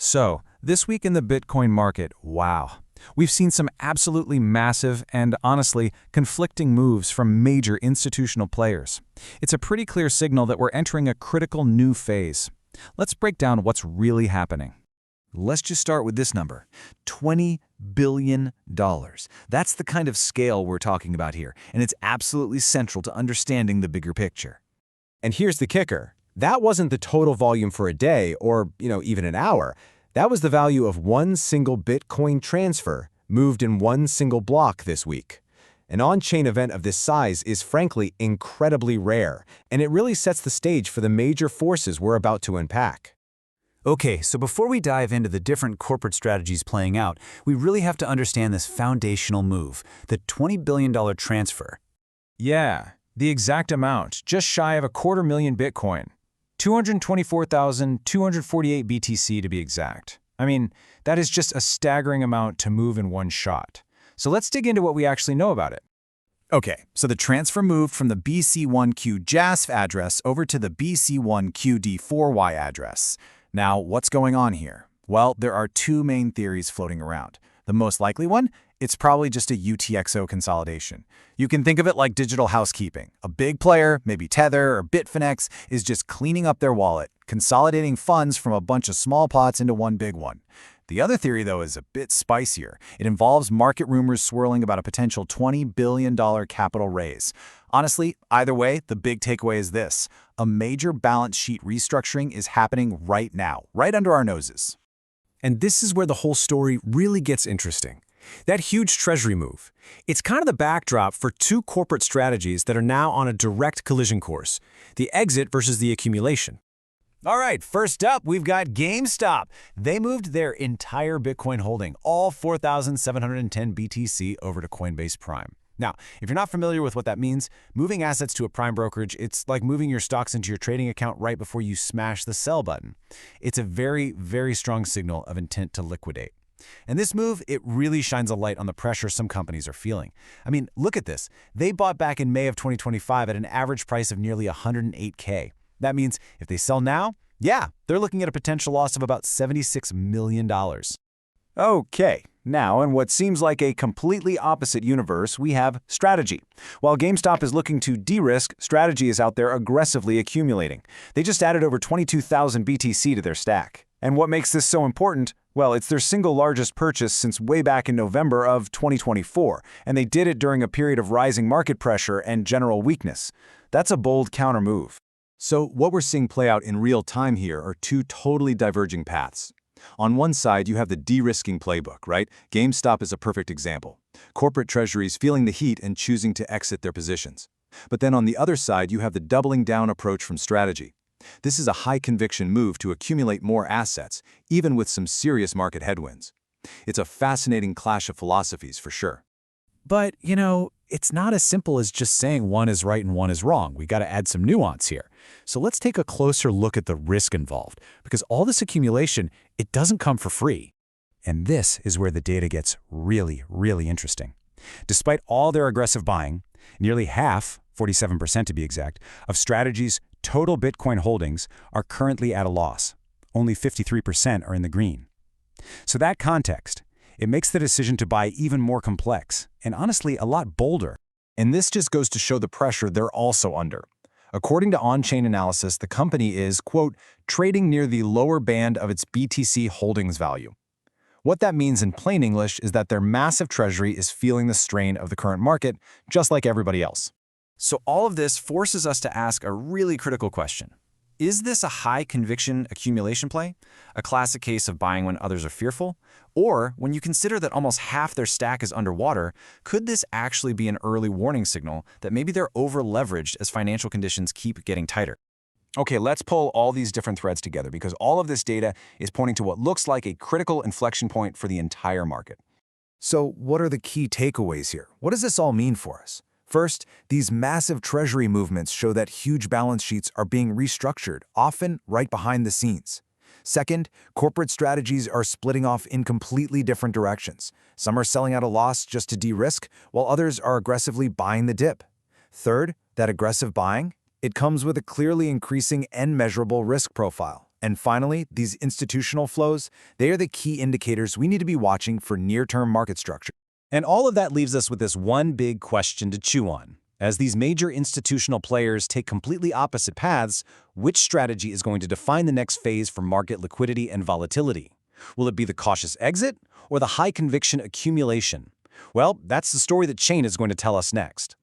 So, this week in the Bitcoin market, wow. We've seen some absolutely massive and, honestly, conflicting moves from major institutional players. It's a pretty clear signal that we're entering a critical new phase. Let's break down what's really happening. Let's just start with this number, $20 billion. That's the kind of scale we're talking about here, and it's absolutely central to understanding the bigger picture. And here's the kicker. That wasn't the total volume for a day or, even an hour. That was the value of one single Bitcoin transfer moved in one single block this week. An on-chain event of this size is frankly incredibly rare, and it really sets the stage for the major forces we're about to unpack. Okay, so before we dive into the different corporate strategies playing out, we really have to understand this foundational move, the $20 billion transfer. Yeah, the exact amount, just shy of 250,000 Bitcoin. 224,248 BTC to be exact. I mean, that is just a staggering amount to move in one shot. So let's dig into what we actually know about it. Okay, so the transfer moved from the BC1Q JASF address over to the BC1QD4Y address. Now, what's going on here? Well, there are two main theories floating around. The most likely one, it's probably just a UTXO consolidation. You can think of it like digital housekeeping. A big player, maybe Tether or Bitfinex, is just cleaning up their wallet, consolidating funds from a bunch of small pots into one big one. The other theory, though, is a bit spicier. It involves market rumors swirling about a potential $20 billion capital raise. Honestly, either way, the big takeaway is this. A major balance sheet restructuring is happening right now, right under our noses. And this is where the whole story really gets interesting. That huge Treasury move. It's kind of the backdrop for two corporate strategies that are now on a direct collision course, the exit versus the accumulation. All right, first up, we've got GameStop. They moved their entire Bitcoin holding, all 4,710 BTC, over to Coinbase Prime. Now, if you're not familiar with what that means, moving assets to a prime brokerage, it's like moving your stocks into your trading account right before you smash the sell button. It's a very, very strong signal of intent to liquidate. And this move, it really shines a light on the pressure some companies are feeling. I mean, look at this. They bought back in May of 2025 at an average price of nearly $108K. That means if they sell now, yeah, they're looking at a potential loss of about $76 million. Okay, now in what seems like a completely opposite universe, we have strategy. While GameStop is looking to de-risk, strategy is out there aggressively accumulating. They just added over 22,000 BTC to their stack. And what makes this so important? Well, it's their single largest purchase since way back in November of 2024, and they did it during a period of rising market pressure and general weakness. That's a bold counter move. So what we're seeing play out in real time here are two totally diverging paths. On one side, you have the de-risking playbook, right? GameStop is a perfect example. Corporate treasuries feeling the heat and choosing to exit their positions. But then on the other side, you have the doubling down approach from strategy. This is a high-conviction move to accumulate more assets, even with some serious market headwinds. It's a fascinating clash of philosophies for sure. But, it's not as simple as just saying one is right and one is wrong. We got to add some nuance here. So let's take a closer look at the risk involved, because all this accumulation, it doesn't come for free. And this is where the data gets really, really interesting. Despite all their aggressive buying, nearly half, 47% to be exact, of Strategy's total Bitcoin holdings are currently at a loss. Only 53% are in the green. So that context, it makes the decision to buy even more complex, and honestly, a lot bolder. And this just goes to show the pressure they're also under. According to on-chain analysis, the company is, quote, trading near the lower band of its BTC holdings value. What that means in plain English is that their massive treasury is feeling the strain of the current market, just like everybody else. So all of this forces us to ask a really critical question. Is this a high-conviction accumulation play? A classic case of buying when others are fearful? Or, when you consider that almost half their stack is underwater, could this actually be an early warning signal that maybe they're over-leveraged as financial conditions keep getting tighter? Okay, let's pull all these different threads together because all of this data is pointing to what looks like a critical inflection point for the entire market. So, what are the key takeaways here? What does this all mean for us? First, these massive treasury movements show that huge balance sheets are being restructured, often right behind the scenes. Second, corporate strategies are splitting off in completely different directions. Some are selling at a loss just to de-risk, while others are aggressively buying the dip. Third, that aggressive buying, it comes with a clearly increasing and measurable risk profile. And finally, these institutional flows, they are the key indicators we need to be watching for near-term market structure. And all of that leaves us with this one big question to chew on. As these major institutional players take completely opposite paths, which strategy is going to define the next phase for market liquidity and volatility? Will it be the cautious exit or the high-conviction accumulation? Well, that's the story that Chain is going to tell us next.